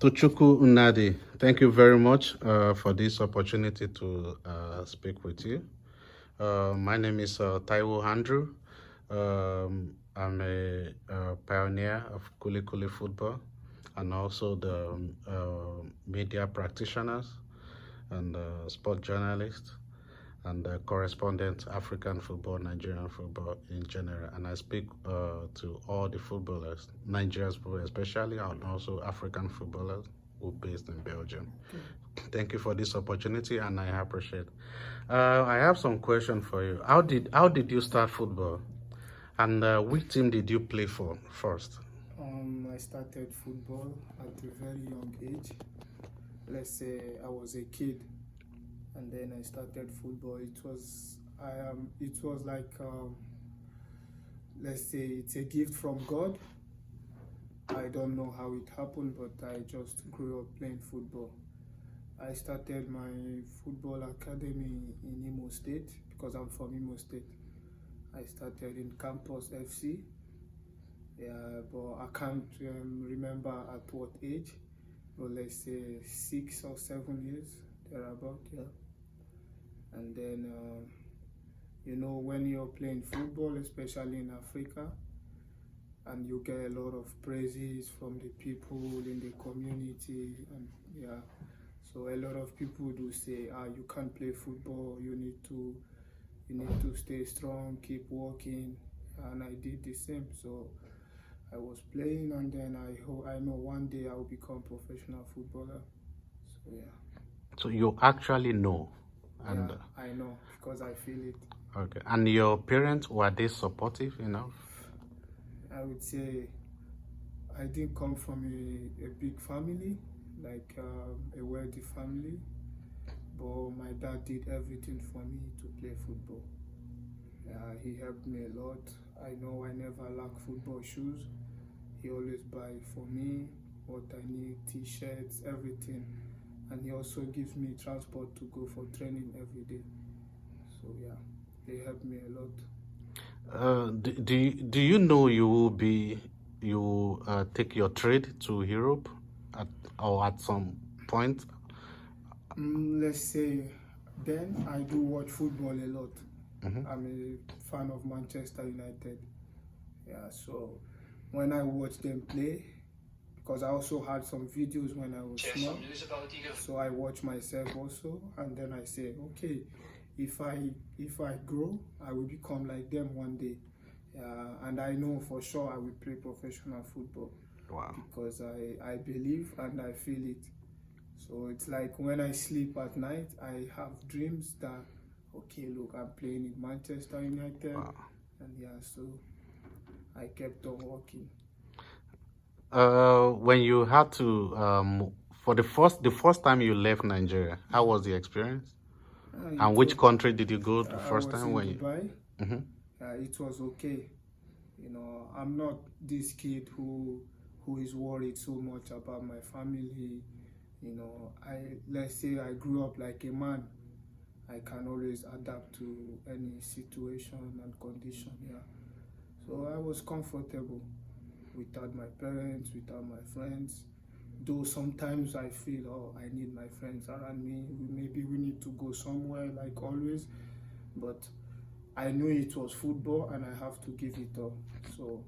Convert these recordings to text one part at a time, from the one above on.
Tochukwu Nnadi, thank you very much for this opportunity to speak with you. My name is Taiwo Andrew. I'm a pioneer of Kulikuli football and also the media practitioners and sport journalist and correspondent African football, Nigerian football in general. And I speak to all the footballers, Nigerian footballers especially, and also African footballers who are based in Belgium. Okay. Thank you for this opportunity, and I appreciate it. I have some questions for you. How did you start football? And which team did you play for first? I started football at a very young age. Let's say I was a kid, and then I started football. It was like let's say it's a gift from God. I don't know how it happened, but I just grew up playing football. I started my football academy in Imo State because I'm from Imo State. I started in Campus FC. Yeah, but I can't remember at what age, but let's say 6 or 7 years, thereabout, yeah. And then, when you're playing football, especially in Africa, and you get a lot of praises from the people in the community, and yeah, so a lot of people do say, you can't play football, you need to stay strong, keep working, and I did the same. So I was playing, and then I know one day I'll become professional footballer. So yeah. So you actually know? And yeah, I know because I feel it. Okay. And your parents, were they supportive enough? I would say I didn't come from a big family, like a wealthy family, but my dad did everything for me to play football. He helped me a lot. I know I never lack football shoes. He always buy for me what I need, t-shirts, everything. And he also gives me transport to go for training every day. So yeah, they helped me a lot. Do you know you take your trade to Europe at some point? Let's say then I do watch football a lot. Mm-hmm. I'm a fan of Manchester United. Yeah, so when I watch them play, because I also had some videos when I was small, so I watch myself also, and then I say, okay, if I grow, I will become like them one day, and I know for sure I will play professional football. Wow. Because I believe and I feel it. So it's like when I sleep at night, I have dreams that, okay, look, I'm playing in Manchester United. Wow. And yeah, so I kept on working. When you had to, for the first time you left Nigeria, how was the experience? And which country did you go the first time? When Dubai. Mm-hmm. It was okay. I'm not this kid who is worried so much about my family. Let's say I grew up like a man. I can always adapt to any situation and condition, yeah. So I was comfortable without my parents, without my friends. Though sometimes I feel, I need my friends around me. Maybe we need to go somewhere like always. But I knew it was football and I have to give it up. So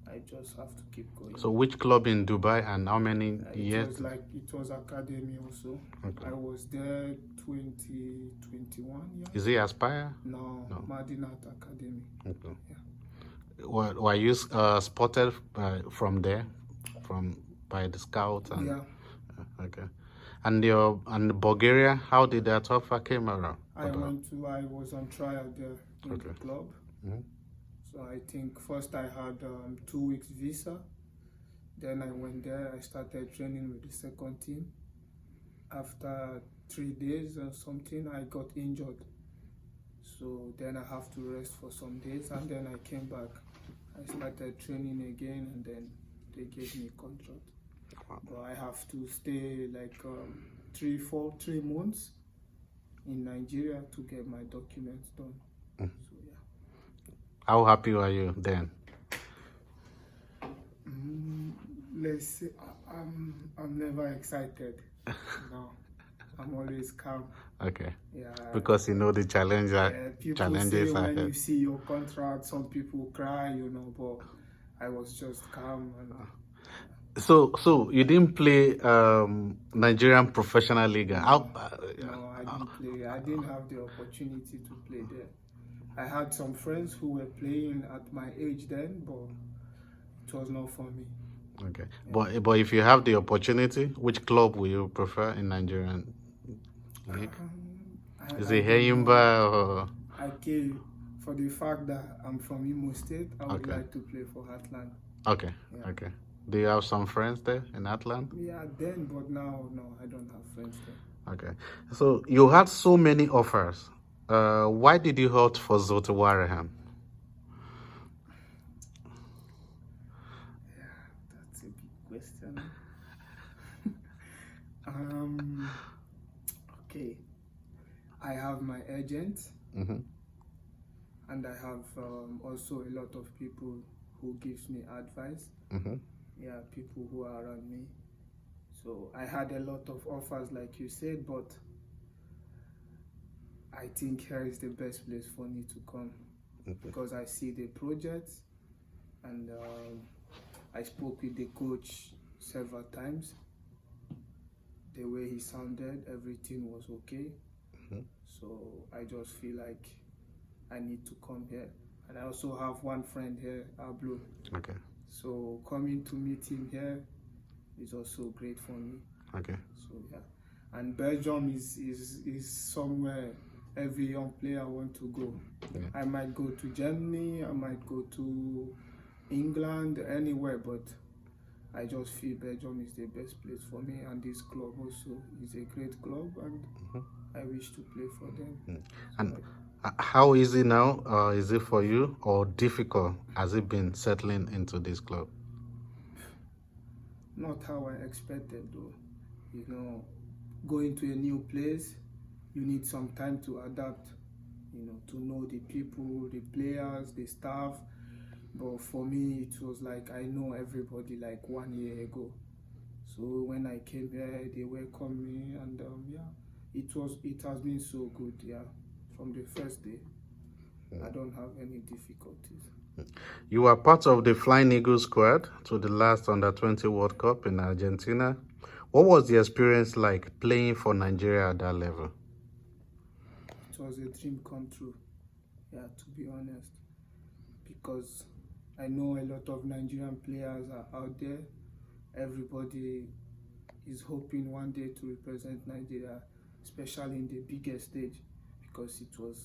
I just have to keep going. So which club in Dubai and how many years? It was academy also. Okay. I was there 2021. Yeah. Is it Aspire? No. Madinat Academy. Okay. Yeah. Were you spotted from there, by the scouts? And, yeah. Okay. And Bulgaria, how did that offer came around? I was on trial there in the club. Mm-hmm. So I think first I had 2 weeks visa. Then I went there, I started training with the second team. After 3 days or something, I got injured. So then I have to rest for some days, and then I came back. I started training again, and then they gave me a contract. But I have to stay like 3 months in Nigeria to get my documents done. So yeah. How happy were you then? Let's say I'm never excited. No, I'm always calm. Okay. Yeah. Because you know the People say challenges when ahead. you see your contract, some people cry, but I was just calm and So you didn't play Nigerian Professional League. How? no, I didn't play. I didn't have the opportunity to play there. I had some friends who were playing at my age then, but it was not for me. Okay. But if you have the opportunity, which club will you prefer in Nigerian League? Is I it don't know. Heyimba or? Okay, for the fact that I'm from Imo State, I would Okay. like to play for Heartland. Okay. Yeah. Okay. Do you have some friends there in Atlant? Yeah, then, but now, no, I don't have friends there. Okay. So you had so many offers. Why did you opt for Zoto Wareham? Yeah, that's a big question. um, okay, I have my agent, Mm-hmm. and I have also a lot of people who gives me advice. Mm-hmm. Yeah, people who are around me. So I had a lot of offers, like you said, but I think here is the best place for me to come because I see the project and I spoke with the coach several times. The way he sounded, everything was okay. So I just feel like I need to come here. And I also have one friend here, Ablo. Okay. So coming to meet him here is also great for me. Okay. So yeah. And Belgium is somewhere every young player want to go. Yeah. I might go to Germany, I might go to England, anywhere, but I just feel Belgium is the best place for me, and this club also is a great club, and I wish to play for them. So And how easy now is it for you, or difficult has it been settling into this club? not how I expected though. Going to a new place, you need some time to adapt, to know the people, the players, the staff. But for me, it was like I know everybody like 1 year ago. So when I came here, they welcomed me, and it has been so good. Yeah, from the first day, I don't have any difficulties. You were part of the Flying Eagles squad to the last Under-20 World Cup in Argentina. What was the experience like playing for Nigeria at that level? It was a dream come true, yeah, to be honest, because I know a lot of Nigerian players are out there. Everybody is hoping one day to represent Nigeria, especially in the biggest stage, because it was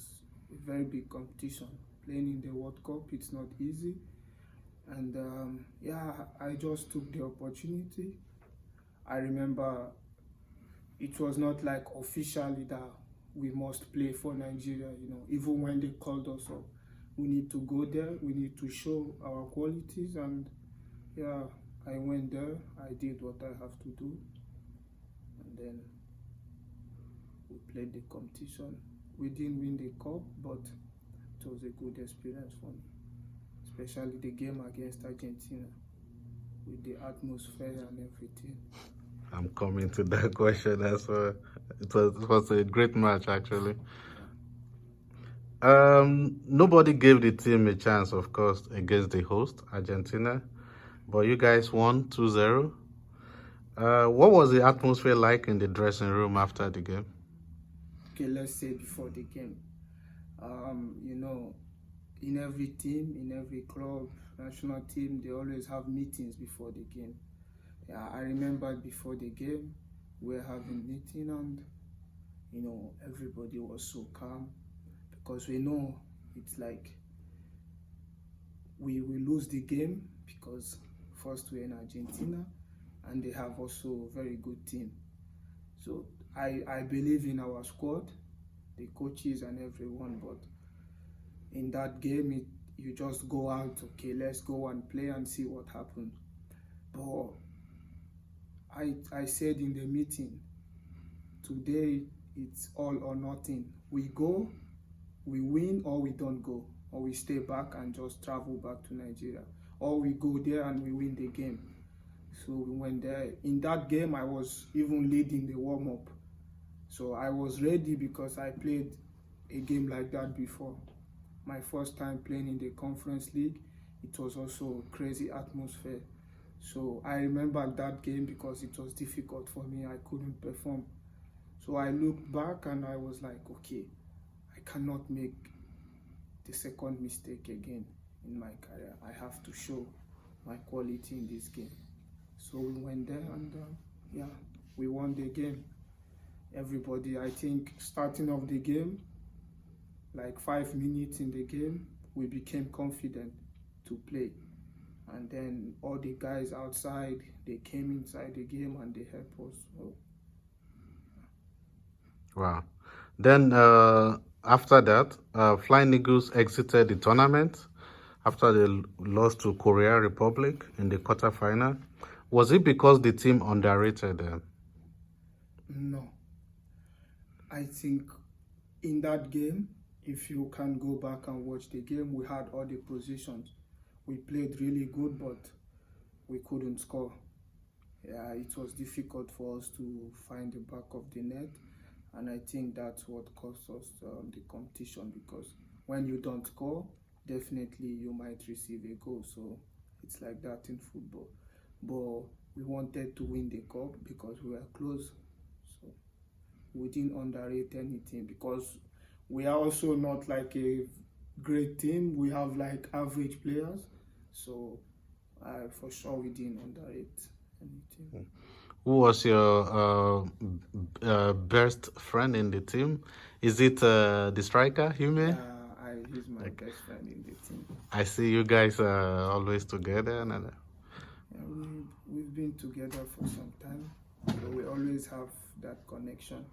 a very big competition. Playing in the World Cup, it's not easy. And I just took the opportunity. I remember it was not like officially that we must play for Nigeria, even when they called us up. We need to go there, we need to show our qualities, and yeah, I went there, I did what I have to do, and then we played the competition. We didn't win the cup, but it was a good experience for me, especially the game against Argentina with the atmosphere and everything. I'm coming to that question as well. It was a great match, actually. Nobody gave the team a chance, of course, against the host, Argentina, but you guys won 2-0. What was the atmosphere like in the dressing room after the game? Okay, let's say before the game. In every team, in every club, national team, they always have meetings before the game. Yeah, I remember before the game, we were having meeting, and everybody was so calm because we know it's like we will lose the game because first we're in Argentina and they have also a very good team. So I believe in our squad, the coaches and everyone, but in that game you just go out, okay, let's go and play and see what happens. But I said in the meeting, today it's all or nothing. We go, we win, or we don't go, or we stay back and just travel back to Nigeria, or we go there and we win the game. So we went there. In that game, I was even leading the warm-up. So I was ready because I played a game like that before. My first time playing in the Conference League, it was also a crazy atmosphere. So I remember that game because it was difficult for me. I couldn't perform. So I looked back and I was like, okay, I cannot make the second mistake again in my career. I have to show my quality in this game. So we went there and yeah, we won the game. Everybody, I think, starting of the game, like 5 minutes in the game, we became confident to play. And then all the guys outside, they came inside the game and they helped us. So, Wow. Then after that, Flying Eagles exited the tournament after they lost to Korea Republic in the quarterfinal. Was it because the team underrated them? no, I think in that game, if you can go back and watch the game, we had all the positions. We played really good, but we couldn't score. Yeah, it was difficult for us to find the back of the net, and I think that's what cost us the competition, because when you don't score, definitely you might receive a goal. So it's like that in football. But we wanted to win the cup because we were close. So we didn't underrate anything, because we are also not like a great team. We have like average players. So for sure we didn't underrate anything. Who was your best friend in the team? Is it the striker, Hume? He's my best friend in the team. I see you guys are always together. Yeah, we've been together for some time, so we always have that connection.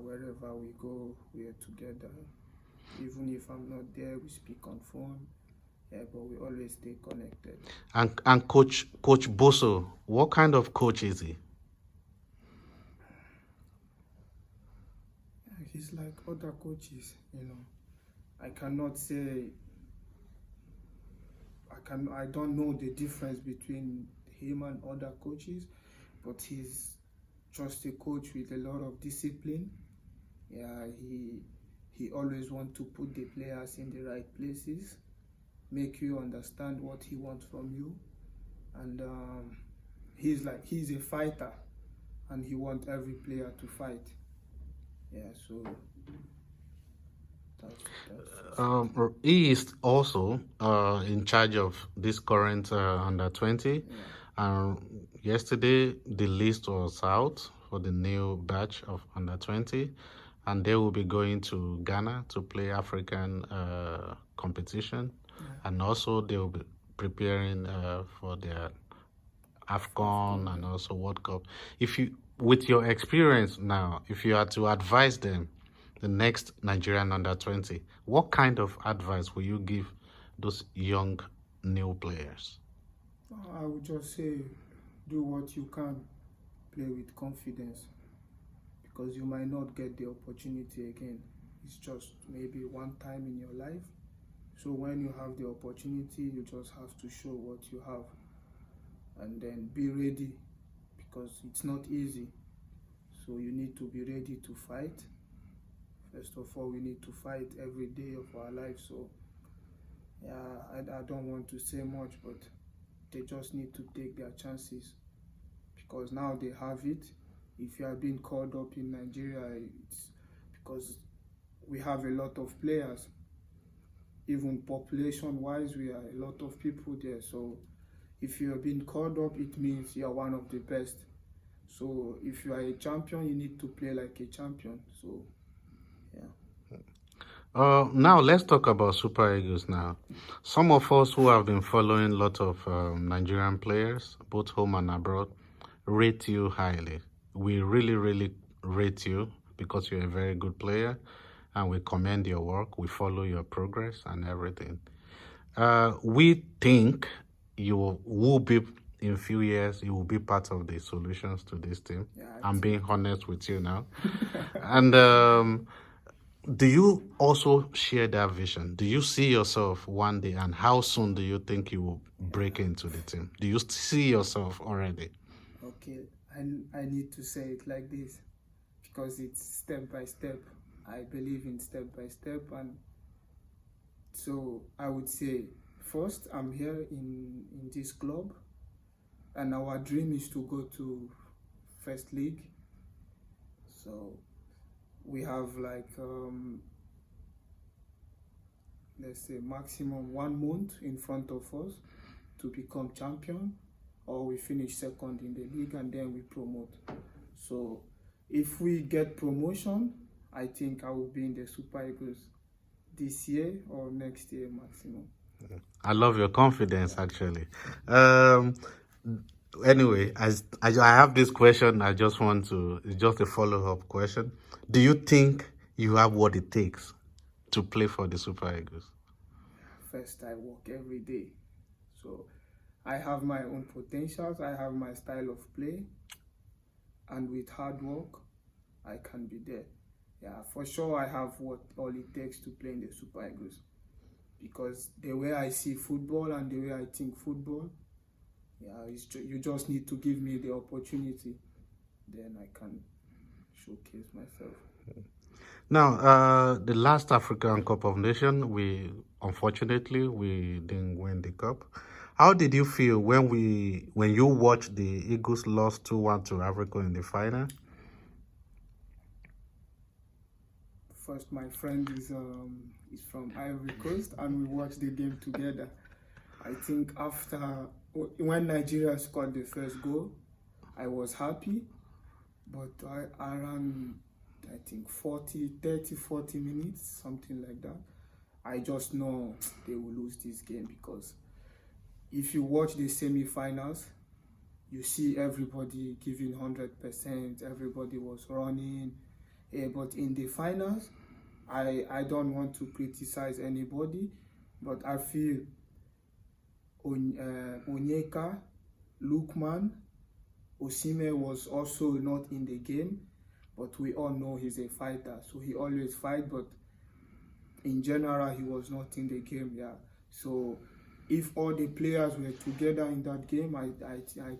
Wherever we go, we are together. Even if I'm not there, we speak on phone. Yeah, but we always stay connected. And Coach Boso, what kind of coach is he? He's like other coaches, you know. I cannot say I don't know the difference between him and other coaches, but he's just a coach with a lot of discipline. Yeah, he always wants to put the players in the right places, make you understand what he wants from you, and he's a fighter, and he wants every player to fight. Yeah, so he is also in charge of this current under 20. yeah. Yesterday, the list was out for the new batch of under 20, and they will be going to Ghana to play African competition, and also they will be preparing for their AFCON and also World Cup. With your experience now, if you had to advise them, the next Nigerian under 20, what kind of advice will you give those young new players? I would just say, do what you can, play with confidence, because you might not get the opportunity again. It's just maybe one time in your life. So when you have the opportunity, you just have to show what you have, and then be ready, because it's not easy. So you need to be ready to fight. First of all, we need to fight every day of our life. So yeah, I don't want to say much, but they just need to take their chances, because now they have it. If you are being called up in Nigeria, it's because we have a lot of players. Even population-wise, we are a lot of people there. So if you are being called up, it means you are one of the best. So if you are a champion, you need to play like a champion. So yeah. Now let's talk about Super Eagles now. Some of us who have been following a lot of Nigerian players, both home and abroad, rate you highly. We really, really rate you because you're a very good player, and we commend your work. We follow your progress and everything. We think you will be, in a few years, you will be part of the solutions to this team. Yeah, I'm being honest with you now. And do you also share that vision? Do you see yourself one day, and how soon do you think you will break into the team? Do you see yourself already? Okay, I need to say it like this because it's step by step. I believe in step by step, and so I would say first I'm here in this club, and our dream is to go to first league. So we have like let's say maximum 1 month in front of us to become champion, or we finish second in the league and then we promote. So if we get promotion, I think I will be in the Super Eagles this year or next year maximum. I love your confidence, actually. Um, anyway, as I have this question, I just want to, it's just a follow-up question. Do you think you have what it takes to play for the Super Eagles? First, I work every day. So I have my own potentials, I have my style of play, and with hard work, I can be there. Yeah, for sure, I have what all it takes to play in the Super Eagles. Because the way I see football and the way I think football, yeah, you just need to give me the opportunity, then I can showcase myself. Now, the last African Cup of Nations, unfortunately we didn't win the cup. How did you feel when you watched the Eagles lost 2-1 to Africa in the final? First, my friend is from Ivory Coast, and we watched the game together. I think when Nigeria scored the first goal, I was happy, but around I think 40 minutes, something like that, I just know they will lose this game, because if you watch the semi-finals, you see everybody giving 100%, everybody was running, but in the finals, I don't want to criticize anybody, but I feel Onyeka, Lukman, Osime was also not in the game, but we all know he's a fighter, so he always fight, but in general he was not in the game. Yeah, so if all the players were together in that game, I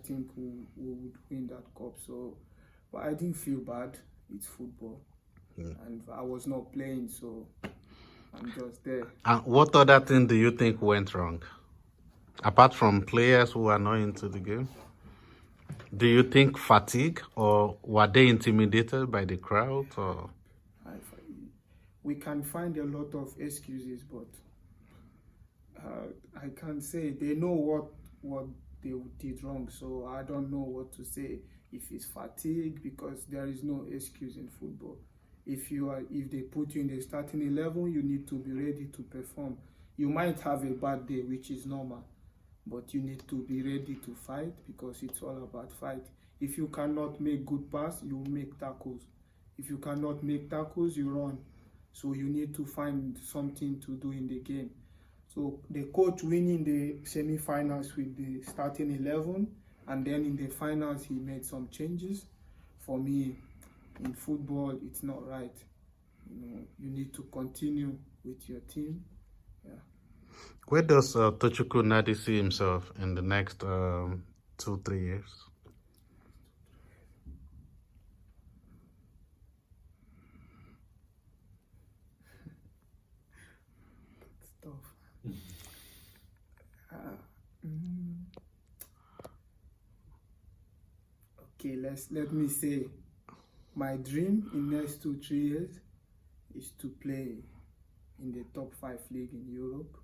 think we would win that cup. So, but I didn't feel bad. It's football, and I was not playing, so I'm just there. And what other thing do you think went wrong? Apart from players who are not into the game? Do you think fatigue, or were they intimidated by the crowd? Or We can find a lot of excuses, but I can't say. They know what they did wrong, so I don't know what to say. If it's fatigue, because there is no excuse in football. If they put you in the starting 11, you need to be ready to perform. You might have a bad day, which is normal, but you need to be ready to fight, because it's all about fight. If you cannot make good pass, you make tackles. If you cannot make tackles, you run. So you need to find something to do in the game. So the coach winning the semi-finals with the starting 11, and then in the finals he made some changes. For me, in football, it's not right. You need to continue with your team. Yeah. where does Tochukwu Nnadi see himself in the next 2-3 years? It's tough. Okay, let me say, my dream in next 2-3 years is to play in the top 5 league in Europe,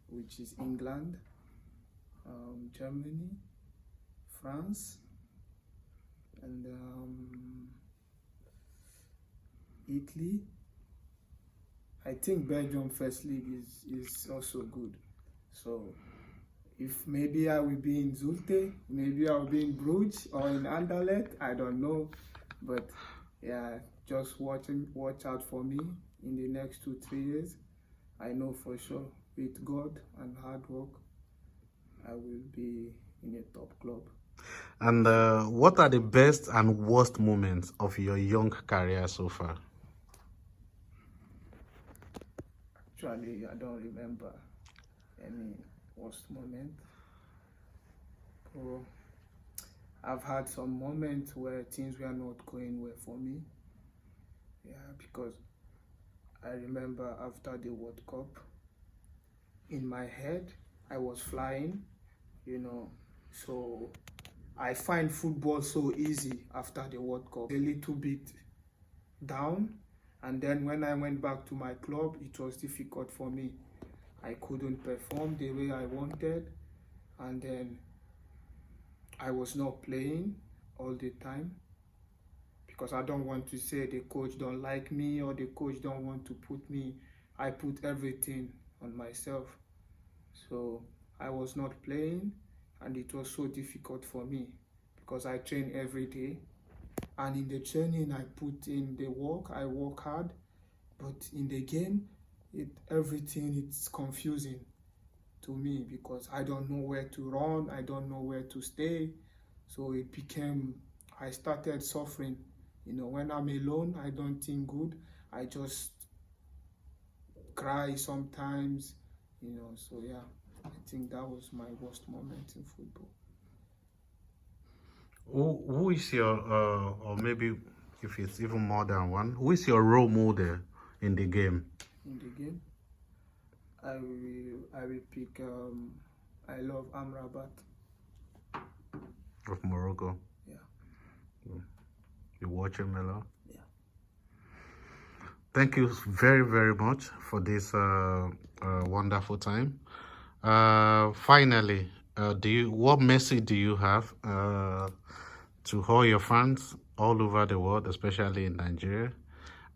which is England, Germany, France, and Italy. I think Belgium first league is also good. So if maybe I will be in Zulte, maybe I will be in Bruges or in Anderlecht, I don't know. But yeah, just watch out for me in the next 2-3 years. I know for sure, with God and hard work, I will be in a top club. And what are the best and worst moments of your young career so far? Actually, I don't remember any worst moment. But I've had some moments where things were not going well for me. Yeah, because I remember after the World Cup, in my head, I was flying, so I find football so easy after the World Cup. A little bit down, and then when I went back to my club, it was difficult for me. I couldn't perform the way I wanted, and then I was not playing all the time because I don't want to say the coach don't like me or the coach don't want to put me. I put everything on myself. So I was not playing, and it was so difficult for me because I train every day, and in the training I put in the work, I work hard, but in the game everything it's confusing to me because I don't know where to run, I don't know where to stay. So I started suffering. When I'm alone, I don't think good. I just cry sometimes, so yeah, I think that was my worst moment in football. Who is your, or maybe if it's even more than one, who is your role model in the game? In the game, I will pick, I love Amrabat. Of Morocco? Yeah. You watch him a lot? Yeah. Thank you very, very much for this wonderful time. Finally, what message do you have to all your fans all over the world, especially in Nigeria?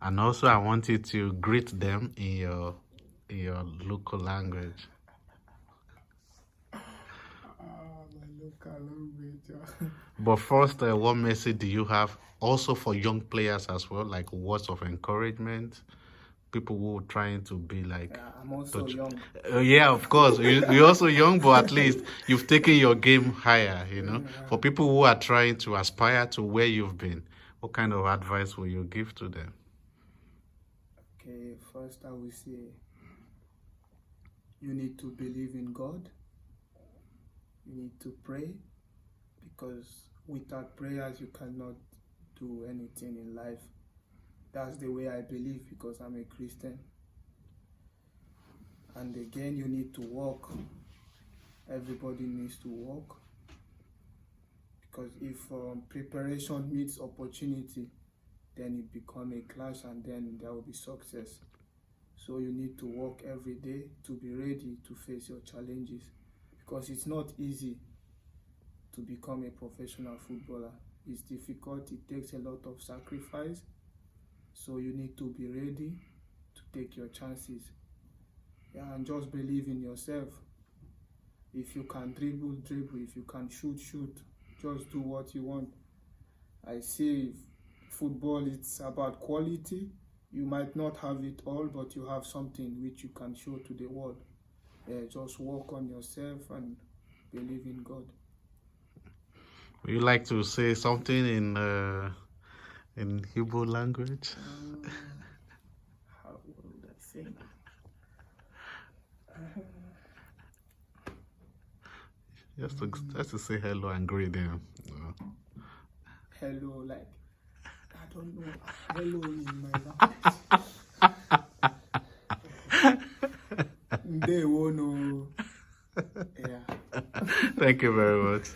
And also, I want you to greet them in your local language. My local language. But first, what message do you have also for young players as well, like words of encouragement? People who are trying to be like... Yeah, I'm also young. Yeah, of course. You're also young, but at least you've taken your game higher, Yeah. For people who are trying to aspire to where you've been, what kind of advice will you give to them? Okay, first I will say you need to believe in God. You need to pray, because without prayers you cannot do anything in life. That's the way I believe, because I'm a Christian. And again, you need to work. Everybody needs to work, because if preparation meets opportunity, then it becomes a clash, and then there will be success. So you need to work every day to be ready to face your challenges, because it's not easy to become a professional footballer. It's difficult, it takes a lot of sacrifice. So you need to be ready to take your chances. Yeah, and just believe in yourself. If you can dribble, dribble. If you can shoot, shoot. Just do what you want. I say football, it's about quality. You might not have it all, but you have something which you can show to the world. Yeah, just work on yourself and believe in God. Would you like to say something in Hebrew language? How would I say? Just to say hello and greet them. Hello, like, I don't know. Hello in my language. They won't know. Yeah. Thank you very much.